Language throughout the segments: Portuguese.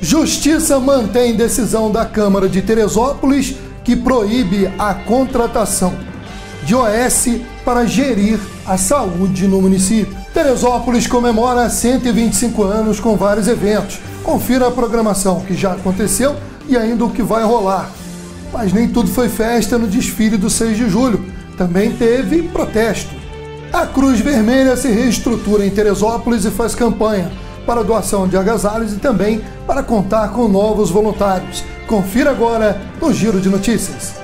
Justiça mantém decisão da Câmara de Teresópolis que proíbe a contratação de OS para gerir a saúde no município. Teresópolis comemora 125 anos com vários eventos. Confira a programação que já aconteceu e ainda o que vai rolar. Mas nem tudo foi festa no desfile do 6 de julho. Também teve protesto. A Cruz Vermelha se reestrutura em Teresópolis e faz campanha para doação de agasalhos e também para contar com novos voluntários. Confira agora no Giro de Notícias.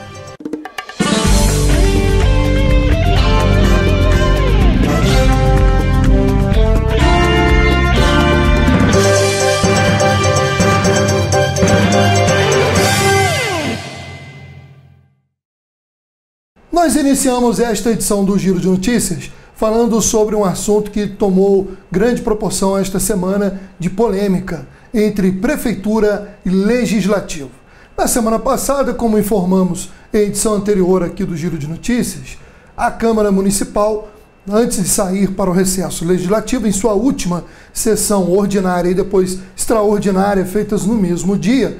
Nós iniciamos esta edição do Giro de Notícias falando sobre um assunto que tomou grande proporção esta semana de polêmica entre Prefeitura e Legislativo. Na semana passada, como informamos em edição anterior aqui do Giro de Notícias, a Câmara Municipal, antes de sair para o recesso legislativo, em sua última sessão ordinária e depois extraordinária, feitas no mesmo dia,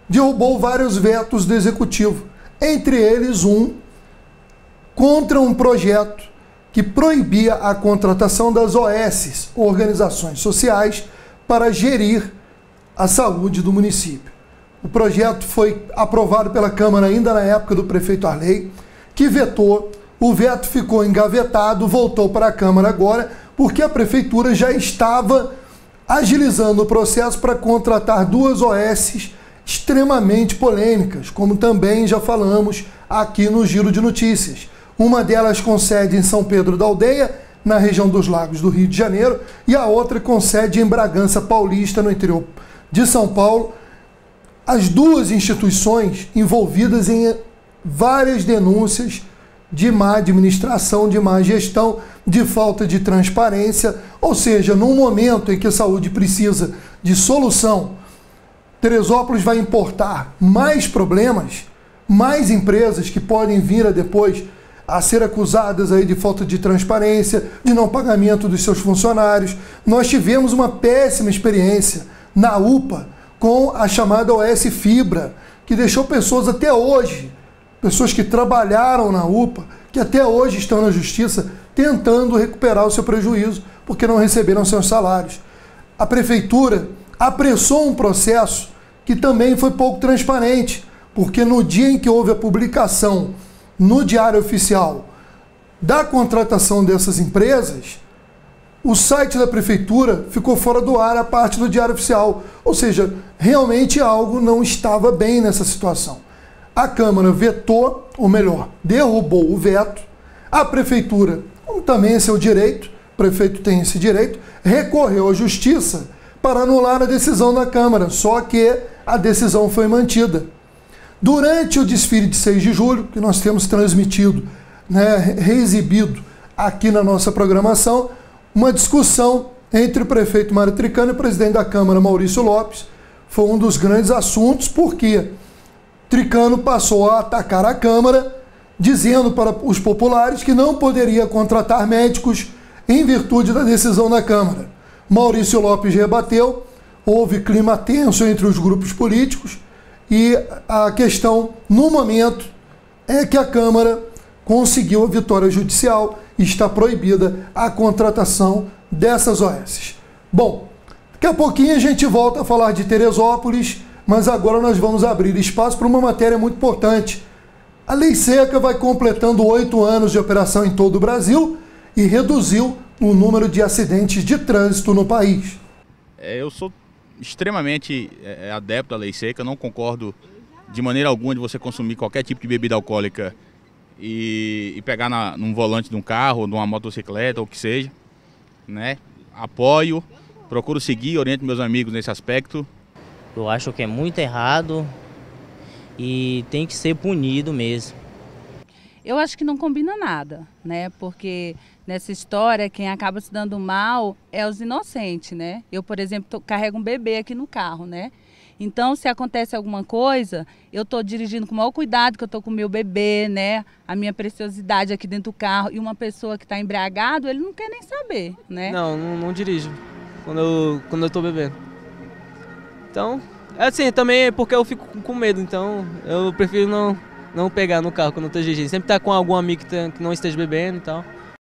derrubou vários vetos do Executivo, entre eles um contra um projeto que proibia a contratação das OS, organizações sociais, para gerir a saúde do município. O projeto foi aprovado pela Câmara ainda na época do prefeito Arley, que vetou, o veto ficou engavetado, voltou para a Câmara agora, porque a Prefeitura já estava agilizando o processo para contratar duas OS extremamente polêmicas, como também já falamos aqui no Giro de Notícias. Uma delas com sede em São Pedro da Aldeia, na região dos Lagos do Rio de Janeiro, e a outra com sede em Bragança Paulista, no interior de São Paulo. As duas instituições envolvidas em várias denúncias de má administração, de má gestão, de falta de transparência, ou seja, num momento em que a saúde precisa de solução, Teresópolis vai importar mais problemas, mais empresas que podem vir a depois a ser acusadas aí de falta de transparência, de não pagamento dos seus funcionários. Nós tivemos uma péssima experiência na UPA com a chamada OS Fibra, que deixou pessoas até hoje, pessoas que trabalharam na UPA, que até hoje estão na justiça tentando recuperar o seu prejuízo porque não receberam seus salários. A Prefeitura apressou um processo que também foi pouco transparente, porque no dia em que houve a publicação no Diário Oficial da contratação dessas empresas, o site da Prefeitura ficou fora do ar a parte do Diário Oficial. Ou seja, realmente algo não estava bem nessa situação. A Câmara vetou, ou melhor, derrubou o veto. A Prefeitura, como também é seu direito, o prefeito tem esse direito, recorreu à Justiça para anular a decisão da Câmara, só que a decisão foi mantida. Durante o desfile de 6 de julho, que nós temos transmitido, reexibido aqui na nossa programação, uma discussão entre o prefeito Mário Tricano e o presidente da Câmara, Maurício Lopes, foi um dos grandes assuntos, porque Tricano passou a atacar a Câmara, dizendo para os populares que não poderia contratar médicos em virtude da decisão da Câmara. Maurício Lopes rebateu, houve clima tenso entre os grupos políticos, e a questão, no momento, é que a Câmara conseguiu a vitória judicial e está proibida a contratação dessas OS. Bom, daqui a pouquinho a gente volta a falar de Teresópolis, mas agora nós vamos abrir espaço para uma matéria muito importante. A Lei Seca vai completando 8 anos de operação em todo o Brasil e reduziu o número de acidentes de trânsito no país. Eu sou extremamente adepto à Lei Seca, não concordo de maneira alguma de você consumir qualquer tipo de bebida alcoólica e pegar num volante de um carro, de uma motocicleta ou o que seja, né? Apoio, procuro seguir, oriento meus amigos nesse aspecto. Eu acho que é muito errado e tem que ser punido mesmo. Eu acho que não combina nada, né? Porque nessa história quem acaba se dando mal é os inocentes, né? Eu, por exemplo, carrego um bebê aqui no carro, né? Então, se acontece alguma coisa, eu estou dirigindo com o maior cuidado, que eu estou com o meu bebê, né? A minha preciosidade aqui dentro do carro. E uma pessoa que está embriagado, ele não quer nem saber, né? Não dirijo quando eu estou bebendo. Então, assim, também é porque eu fico com medo, então eu prefiro não pegar no carro quando eu tô dirigindo. Sempre tá com algum amigo que não esteja bebendo e tal.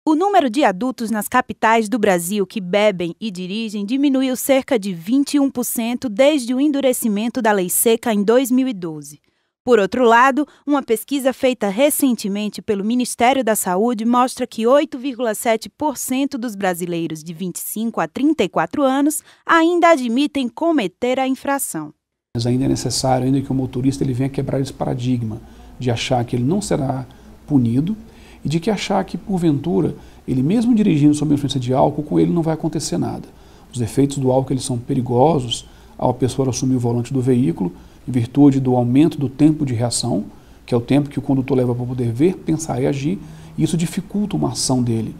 O número de adultos nas capitais do Brasil que bebem e dirigem diminuiu cerca de 21% desde o endurecimento da lei seca em 2012. Por outro lado, uma pesquisa feita recentemente pelo Ministério da Saúde mostra que 8,7% dos brasileiros de 25 a 34 anos ainda admitem cometer a infração. Mas ainda é necessário ainda que o motorista ele venha quebrar esse paradigma de achar que ele não será punido e de que achar que, porventura, ele mesmo dirigindo sob a influência de álcool, com ele não vai acontecer nada. Os efeitos do álcool eles são perigosos ao pessoa assumir o volante do veículo, em virtude do aumento do tempo de reação, que é o tempo que o condutor leva para poder ver, pensar e agir, e isso dificulta uma ação dele,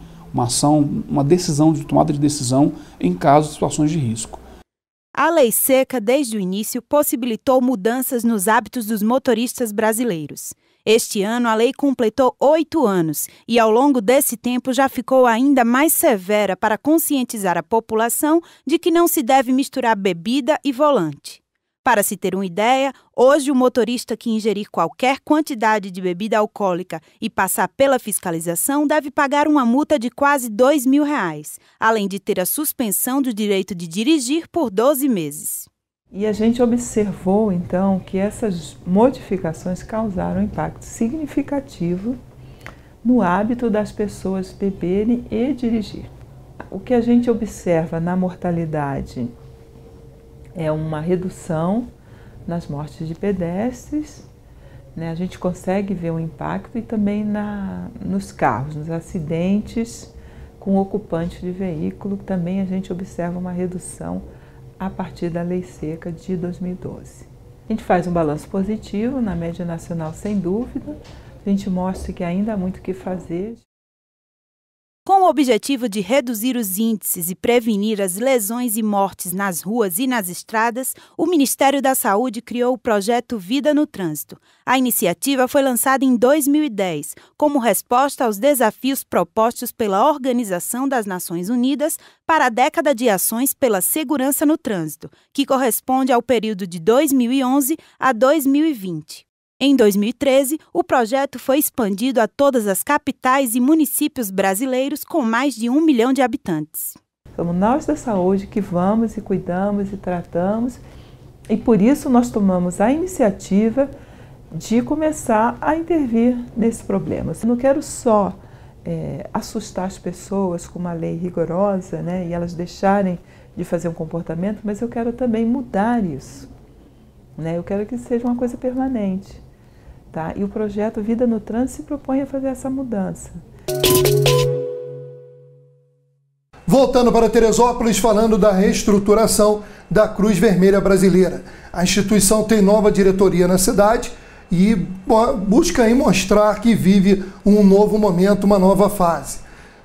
uma decisão, de tomada de decisão em casos de situações de risco. A lei seca, desde o início, possibilitou mudanças nos hábitos dos motoristas brasileiros. Este ano, a lei completou 8 anos e, ao longo desse tempo, já ficou ainda mais severa para conscientizar a população de que não se deve misturar bebida e volante. Para se ter uma ideia, hoje o motorista que ingerir qualquer quantidade de bebida alcoólica e passar pela fiscalização deve pagar uma multa de quase R$2.000, além de ter a suspensão do direito de dirigir por 12 meses. E a gente observou, então, que essas modificações causaram um impacto significativo no hábito das pessoas beberem e dirigir. O que a gente observa na mortalidade é uma redução nas mortes de pedestres, né? A gente consegue ver um impacto e também nos carros, nos acidentes com ocupante de veículo, também a gente observa uma redução a partir da lei seca de 2012. A gente faz um balanço positivo na média nacional, sem dúvida, a gente mostra que ainda há muito o que fazer. Com o objetivo de reduzir os índices e prevenir as lesões e mortes nas ruas e nas estradas, o Ministério da Saúde criou o projeto Vida no Trânsito. A iniciativa foi lançada em 2010, como resposta aos desafios propostos pela Organização das Nações Unidas para a década de ações pela segurança no trânsito, que corresponde ao período de 2011 a 2020. Em 2013, o projeto foi expandido a todas as capitais e municípios brasileiros com mais de 1 milhão de habitantes. Somos nós da saúde que vamos e cuidamos e tratamos, e por isso nós tomamos a iniciativa de começar a intervir nesse problema. Eu não quero só assustar as pessoas com uma lei rigorosa, né, e elas deixarem de fazer um comportamento, mas eu quero também mudar isso, né? Eu quero que seja uma coisa permanente. Tá? E o projeto Vida no Trânsito se propõe a fazer essa mudança. Voltando para Teresópolis, falando da reestruturação da Cruz Vermelha Brasileira. A instituição tem nova diretoria na cidade e busca aí mostrar que vive um novo momento, uma nova fase.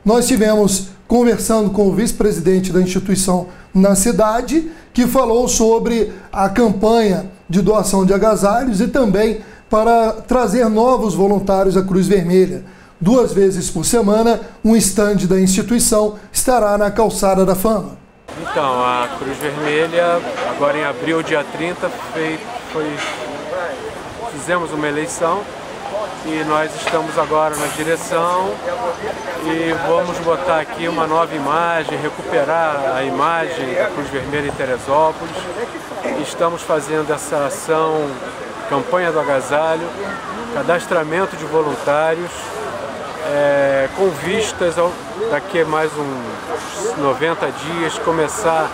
Nós estivemos conversando com o vice-presidente da instituição na cidade, que falou sobre a campanha de doação de agasalhos e também para trazer novos voluntários à Cruz Vermelha. 2 vezes por semana, um estande da instituição estará na Calçada da Fama. Então, a Cruz Vermelha, agora em abril, dia 30, fizemos uma eleição e nós estamos agora na direção e vamos botar aqui uma nova imagem, recuperar a imagem da Cruz Vermelha em Teresópolis. Estamos fazendo essa ação, campanha do agasalho, cadastramento de voluntários, com vistas daqui a mais uns 90 dias começar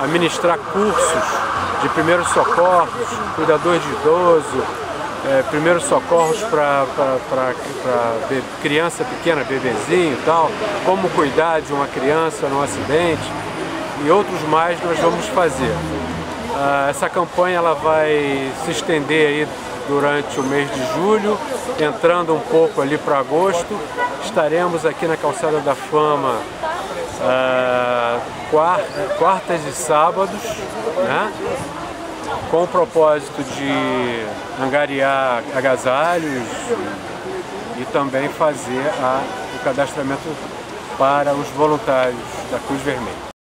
a ministrar cursos de primeiros socorros, cuidador de idoso, primeiros socorros para criança pequena, bebezinho e tal, como cuidar de uma criança num acidente e outros mais nós vamos fazer. Essa campanha ela vai se estender aí durante o mês de julho, entrando um pouco ali para agosto. Estaremos aqui na Calçada da Fama quartas e sábados, né? Com o propósito de angariar agasalhos e também fazer o cadastramento para os voluntários da Cruz Vermelha.